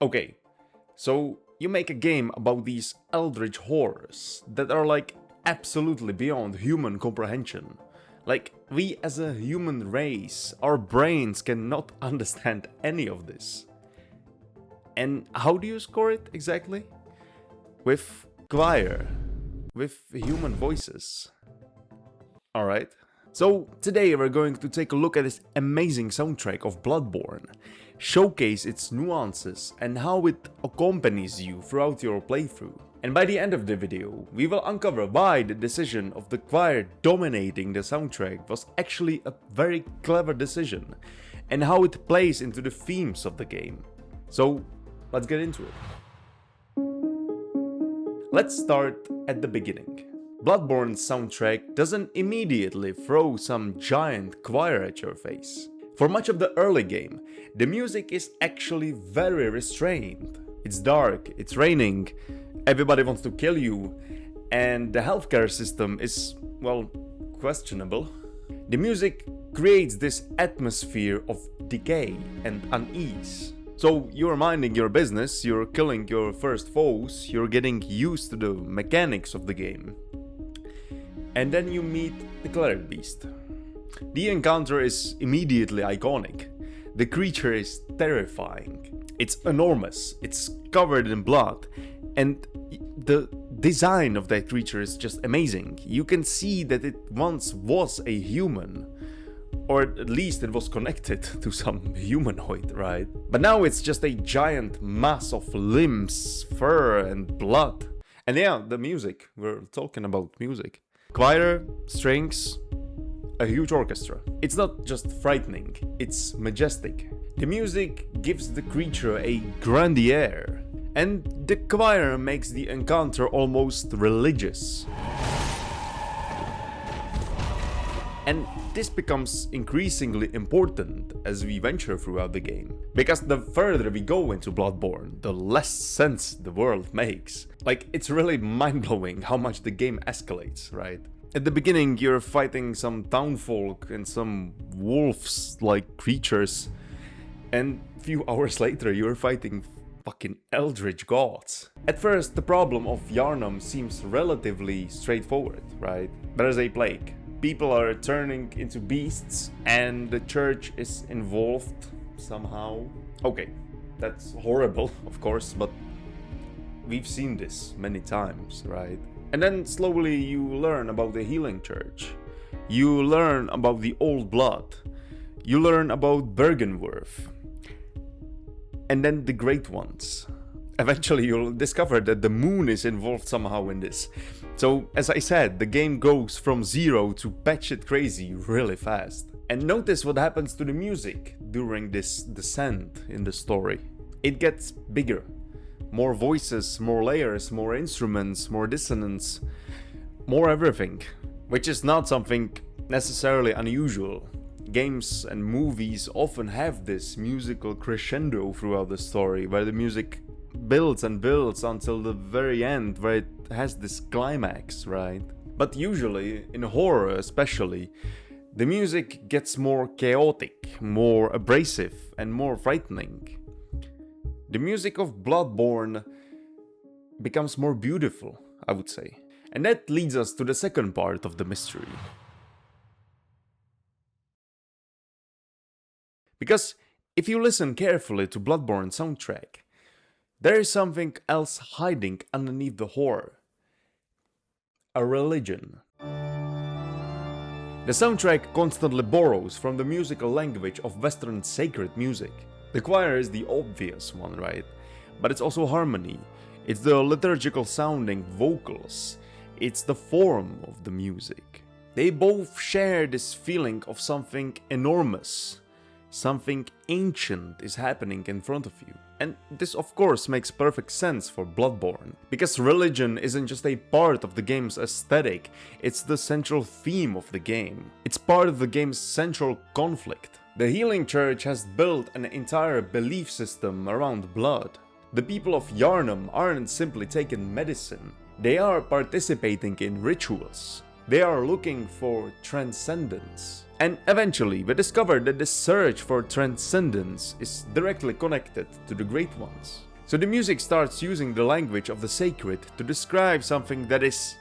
Okay, so you make a game about these eldritch horrors that are like absolutely beyond human comprehension. Like, we as a human race, our brains cannot understand any of this. And how do you score it exactly? With choir, with human voices. Alright. So today we're going to take a look at this amazing soundtrack of Bloodborne, showcase its nuances and how it accompanies you throughout your playthrough. And by the end of the video, we will uncover why the decision of the choir dominating the soundtrack was actually a very clever decision, and how it plays into the themes of the game. So let's get into it. Let's start at the beginning. Bloodborne's soundtrack doesn't immediately throw some giant choir at your face. For much of the early game, the music is actually very restrained. It's dark, it's raining, everybody wants to kill you, and the healthcare system is, well, questionable. The music creates this atmosphere of decay and unease. So you're minding your business, you're killing your first foes, you're getting used to the mechanics of the game. And then you meet the cleric beast. The encounter is immediately iconic. The creature is terrifying. It's enormous, it's covered in blood, and the design of that creature is just amazing. You can see that it once was a human, or at least it was connected to some humanoid, right? But now it's just a giant mass of limbs, fur, and blood. And yeah, the music, we're talking about music. Choir, strings, a huge orchestra. It's not just frightening, it's majestic. The music gives the creature a grandeur, and the choir makes the encounter almost religious. And this becomes increasingly important as we venture throughout the game, because the further we go into Bloodborne, the less sense the world makes. Like, it's really mind-blowing how much the game escalates, right? At the beginning you're fighting some townfolk and some wolves-like creatures, and a few hours later you're fighting fucking eldritch gods. At first the problem of Yharnam seems relatively straightforward, right? There's a plague. People are turning into beasts, and the church is involved somehow. Okay, that's horrible, of course, but we've seen this many times, right? And then slowly you learn about the healing church. You learn about the old blood. You learn about Bergenworth. And then the Great Ones. Eventually you'll discover that the moon is involved somehow in this. So, as I said, the game goes from zero to batshit crazy really fast. And notice what happens to the music during this descent in the story. It gets bigger. More voices, more layers, more instruments, more dissonance, more everything. Which is not something necessarily unusual. Games and movies often have this musical crescendo throughout the story, where the music builds and builds until the very end, where it has this climax, right? But usually, in horror especially, the music gets more chaotic, more abrasive, and more frightening. The music of Bloodborne becomes more beautiful, I would say. And that leads us to the second part of the mystery. Because if you listen carefully to Bloodborne's soundtrack, there is something else hiding underneath the horror. A religion. The soundtrack constantly borrows from the musical language of Western sacred music. The choir is the obvious one, right? But it's also harmony. It's the liturgical sounding vocals. It's the form of the music. They both share this feeling of something enormous. Something ancient is happening in front of you. And this of course makes perfect sense for Bloodborne, because religion isn't just a part of the game's aesthetic, it's the central theme of the game. It's part of the game's central conflict. The healing church has built an entire belief system around blood. The people of Yharnam aren't simply taking medicine, they are participating in rituals. They are looking for transcendence. And eventually we discovered that the search for transcendence is directly connected to the Great Ones. So the music starts using the language of the sacred to describe something that is,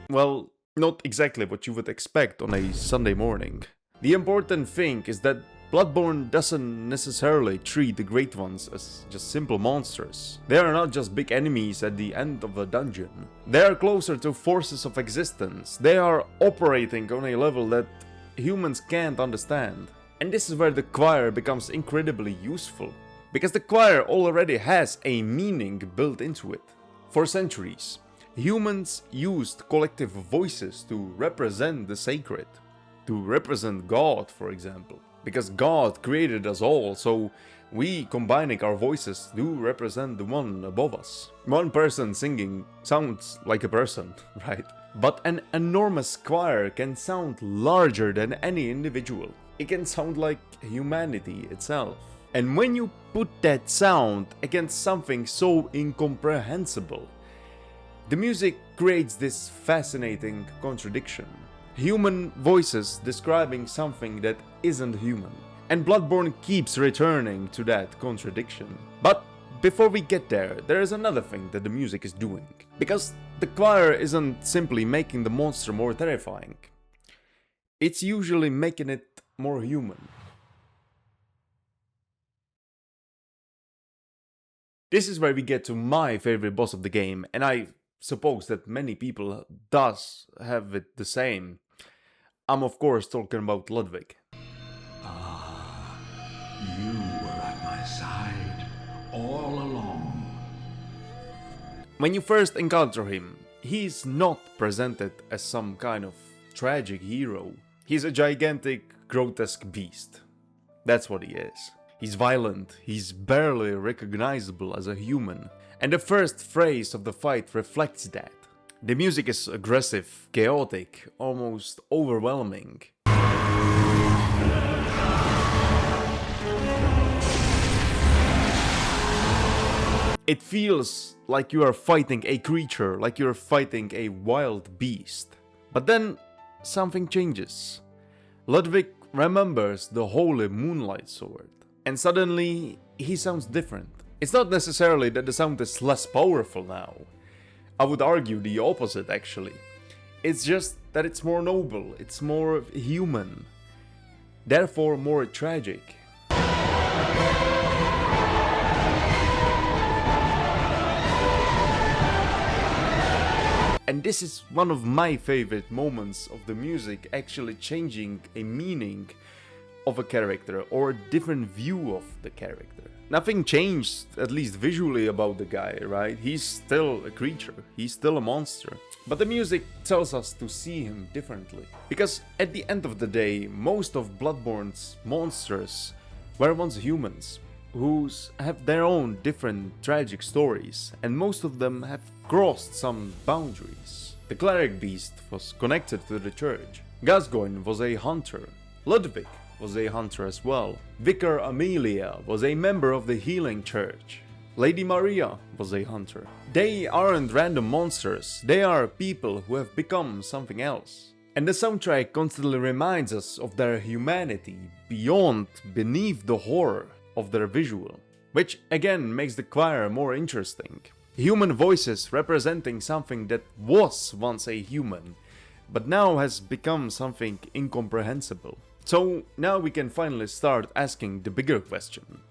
well, not exactly what you would expect on a Sunday morning. The important thing is that Bloodborne doesn't necessarily treat the Great Ones as just simple monsters. They are not just big enemies at the end of a dungeon. They are closer to forces of existence. They are operating on a level that humans can't understand. And this is where the choir becomes incredibly useful, because the choir already has a meaning built into it. For centuries, humans used collective voices to represent the sacred, to represent God, for example. Because God created us all, so we, combining our voices, do represent the one above us. One person singing sounds like a person, right? But an enormous choir can sound larger than any individual. It can sound like humanity itself. And when you put that sound against something so incomprehensible, the music creates this fascinating contradiction. Human voices describing something that isn't human. And Bloodborne keeps returning to that contradiction. But before we get there is another thing that the music is doing. Because the choir isn't simply making the monster more terrifying. It's usually making it more human. This is where we get to my favorite boss of the game, and I suppose that many people does have it the same. I'm of course talking about Ludwig. Ah, you were at my side all along. When you first encounter him, he's not presented as some kind of tragic hero. He's a gigantic, grotesque beast. That's what he is. He's violent, he's barely recognizable as a human, and the first phrase of the fight reflects that. The music is aggressive, chaotic, almost overwhelming. It feels like you are fighting a creature, like you're fighting a wild beast. But then something changes. Ludwig remembers the holy moonlight sword, and suddenly he sounds different. It's not necessarily that the sound is less powerful now. I would argue the opposite, actually. It's just that it's more noble, it's more human, therefore more tragic. And this is one of my favorite moments of the music, actually changing a meaning of a character or a different view of the character. Nothing changed, at least visually, about the guy, right? He's still a creature, he's still a monster. But the music tells us to see him differently. Because at the end of the day, most of Bloodborne's monsters were once humans, who have their own different tragic stories, and most of them have crossed some boundaries. The cleric beast was connected to the church. Gascoigne was a hunter. Ludwig was a hunter as well. Vicar Amelia was a member of the healing church. Lady Maria was a hunter. They aren't random monsters, they are people who have become something else. And the soundtrack constantly reminds us of their humanity beneath the horror of their visual, which again makes the choir more interesting. Human voices representing something that was once a human, but now has become something incomprehensible. So now we can finally start asking the bigger question.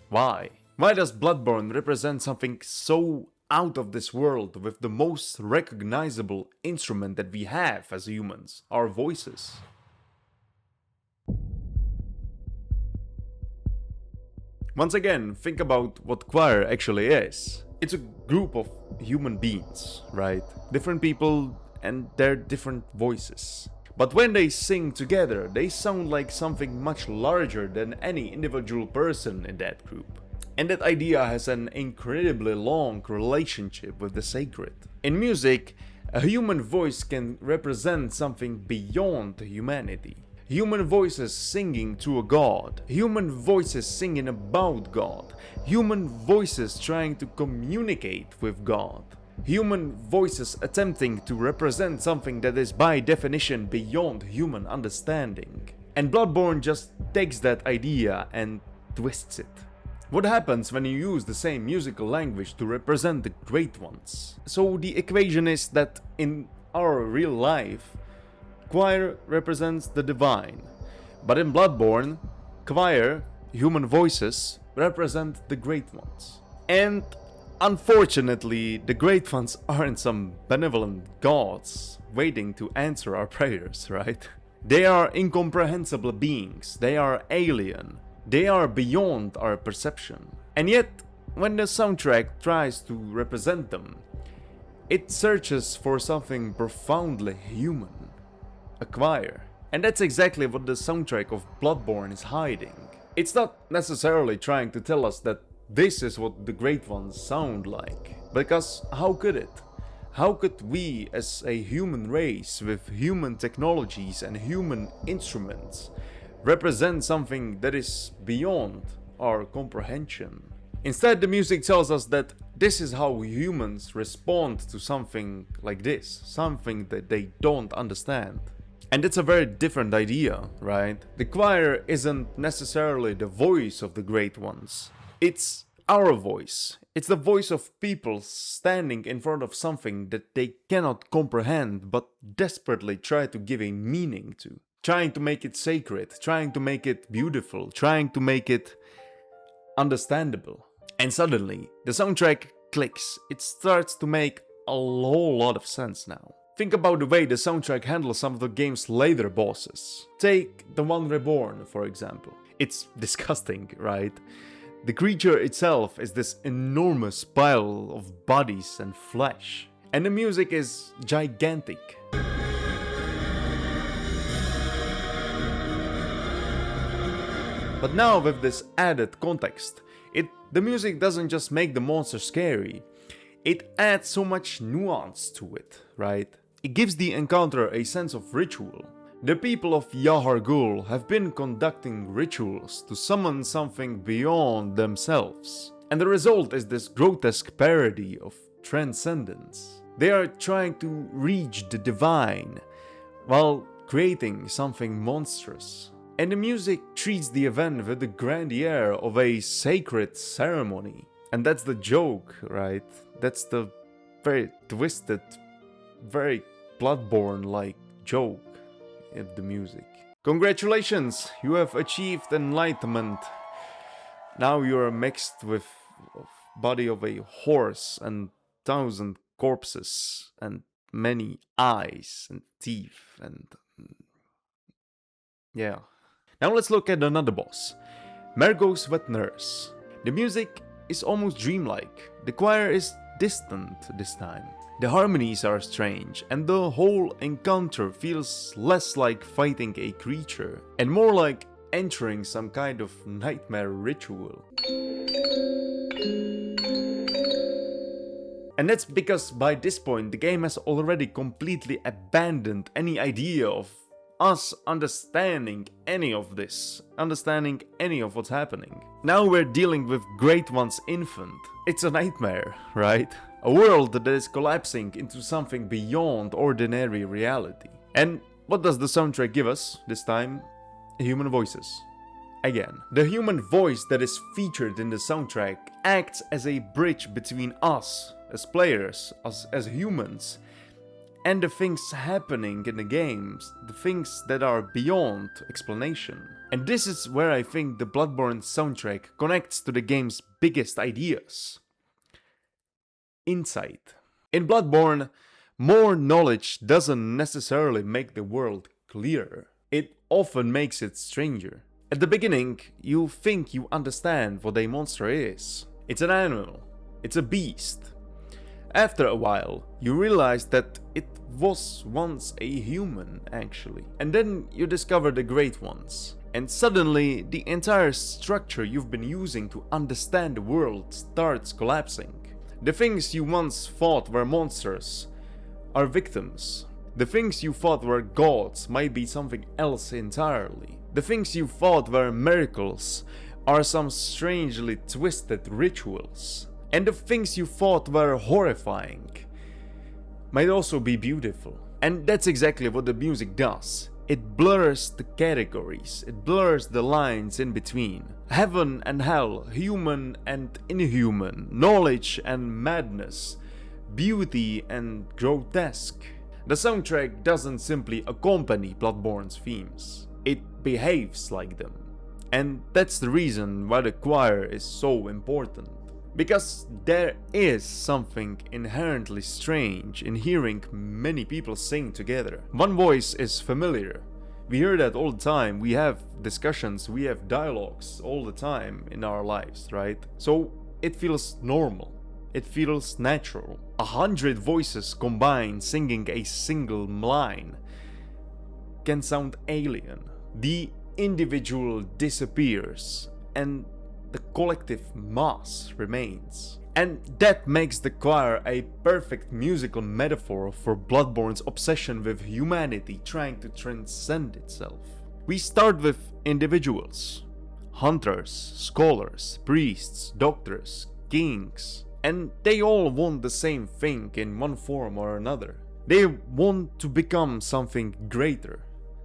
Why? Why does Bloodborne represent something so out of this world with the most recognizable instrument that we have as humans, our voices? Once again, think about what choir actually is. It's a group of human beings, right? Different people and their different voices. But when they sing together, they sound like something much larger than any individual person in that group. And that idea has an incredibly long relationship with the sacred. In music, a human voice can represent something beyond humanity. Human voices singing to a god, human voices singing about God, human voices trying to communicate with God. Human voices attempting to represent something that is by definition beyond human understanding. And Bloodborne just takes that idea and twists it. What happens when you use the same musical language to represent the great ones? So the equation is that in our real life, choir represents the divine, but in Bloodborne, choir, human voices, represent the great ones. And unfortunately, the great ones aren't some benevolent gods waiting to answer our prayers, right? They are incomprehensible beings, they are alien, they are beyond our perception. And yet, when the soundtrack tries to represent them, it searches for something profoundly human. A choir. And that's exactly what the soundtrack of Bloodborne is hiding. It's not necessarily trying to tell us that this is what the great ones sound like. Because how could it? How could we as a human race with human technologies and human instruments represent something that is beyond our comprehension? Instead, the music tells us that this is how humans respond to something like this, something that they don't understand. And it's a very different idea, right? The choir isn't necessarily the voice of the great ones. It's our voice. It's the voice of people standing in front of something that they cannot comprehend but desperately try to give a meaning to. Trying to make it sacred, trying to make it beautiful, trying to make it understandable. And suddenly, the soundtrack clicks. It starts to make a whole lot of sense now. Think about the way the soundtrack handles some of the game's later bosses. Take the one Reborn, for example. It's disgusting, right? The creature itself is this enormous pile of bodies and flesh. And the music is gigantic. But now with this added context, the music doesn't just make the monster scary, it adds so much nuance to it, right? It gives the encounter a sense of ritual. The people of Yahar'gul have been conducting rituals to summon something beyond themselves. And the result is this grotesque parody of transcendence. They are trying to reach the divine while creating something monstrous. And the music treats the event with the grandeur of a sacred ceremony. And that's the joke, right? That's the very twisted, very Bloodborne-like joke of the music. Congratulations, you have achieved enlightenment. Now you are mixed with the body of a horse and 1,000 corpses and many eyes and teeth and... yeah. Now let's look at another boss, Mergo's Wet Nurse. The music is almost dreamlike. The choir is distant this time. The harmonies are strange, and the whole encounter feels less like fighting a creature, and more like entering some kind of nightmare ritual. And that's because by this point the game has already completely abandoned any idea of us understanding any of this, understanding any of what's happening. Now we're dealing with Great One's infant. It's a nightmare, right? A world that is collapsing into something beyond ordinary reality. And what does the soundtrack give us this time? Human voices. Again, the human voice that is featured in the soundtrack acts as a bridge between us as players, us as humans, and the things happening in the games, the things that are beyond explanation. And this is where I think the Bloodborne soundtrack connects to the game's biggest ideas. Insight. In Bloodborne, more knowledge doesn't necessarily make the world clearer. It often makes it stranger. At the beginning, you think you understand what a monster is. It's an animal. It's a beast. After a while, you realize that it was once a human, actually. And then you discover the Great Ones. And suddenly, the entire structure you've been using to understand the world starts collapsing. The things you once thought were monsters are victims. The things you thought were gods might be something else entirely. The things you thought were miracles are some strangely twisted rituals. And the things you thought were horrifying might also be beautiful. And that's exactly what the music does. it blurs the categories, it blurs the lines in between. Heaven and hell, human and inhuman, knowledge and madness, beauty and grotesque. The soundtrack doesn't simply accompany Bloodborne's themes, it behaves like them. And that's the reason why the choir is so important. Because there is something inherently strange in hearing many people sing together. One voice is familiar. We hear that all the time, we have discussions, we have dialogues all the time in our lives, right? So it feels normal. It feels natural. 100 voices combined singing a single line can sound alien. The individual disappears and the collective mass remains. And that makes the choir a perfect musical metaphor for Bloodborne's obsession with humanity trying to transcend itself. We start with individuals, hunters, scholars, priests, doctors, kings, and they all want the same thing in one form or another. They want to become something greater.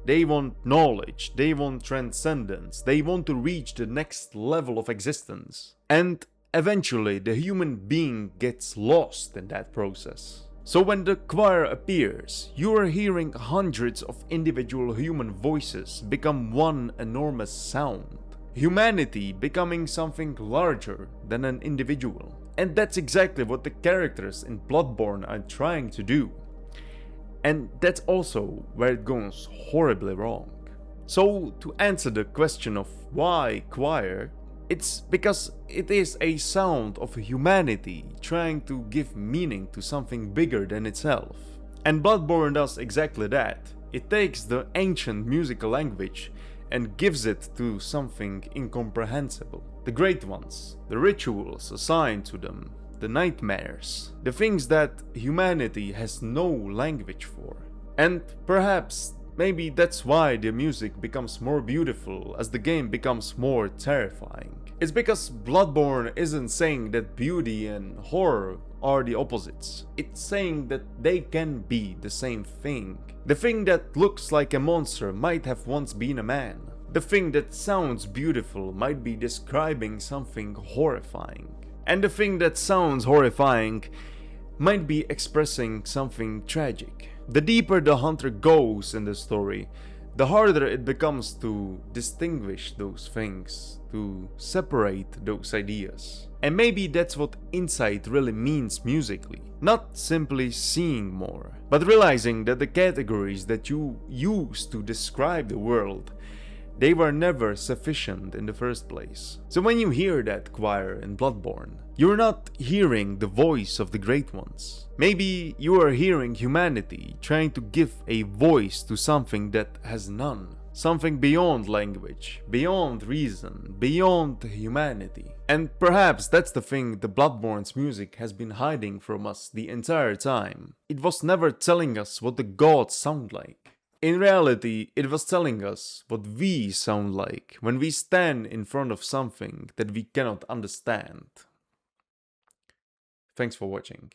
They want knowledge, they want transcendence, they want to reach the next level of existence. And eventually the human being gets lost in that process. So when the choir appears, you are hearing hundreds of individual human voices become one enormous sound. Humanity becoming something larger than an individual. And that's exactly what the characters in Bloodborne are trying to do. And that's also where it goes horribly wrong. So to answer the question of why choir, it's because it is a sound of humanity trying to give meaning to something bigger than itself. And Bloodborne does exactly that. It takes the ancient musical language and gives it to something incomprehensible. The great ones, the rituals assigned to them, the nightmares, the things that humanity has no language for. And perhaps, maybe that's why the music becomes more beautiful as the game becomes more terrifying. It's because Bloodborne isn't saying that beauty and horror are the opposites. It's saying that they can be the same thing. The thing that looks like a monster might have once been a man. The thing that sounds beautiful might be describing something horrifying. And the thing that sounds horrifying might be expressing something tragic. The deeper the hunter goes in the story, the harder it becomes to distinguish those things, to separate those ideas. And maybe that's what insight really means musically. Not simply seeing more, but realizing that the categories that you use to describe the world, they were never sufficient in the first place. So when you hear that choir in Bloodborne, you're not hearing the voice of the great ones. Maybe you are hearing humanity trying to give a voice to something that has none. Something beyond language, beyond reason, beyond humanity. And perhaps that's the thing the Bloodborne's music has been hiding from us the entire time. It was never telling us what the gods sound like. In reality, it was telling us what we sound like when we stand in front of something that we cannot understand. Thanks for watching.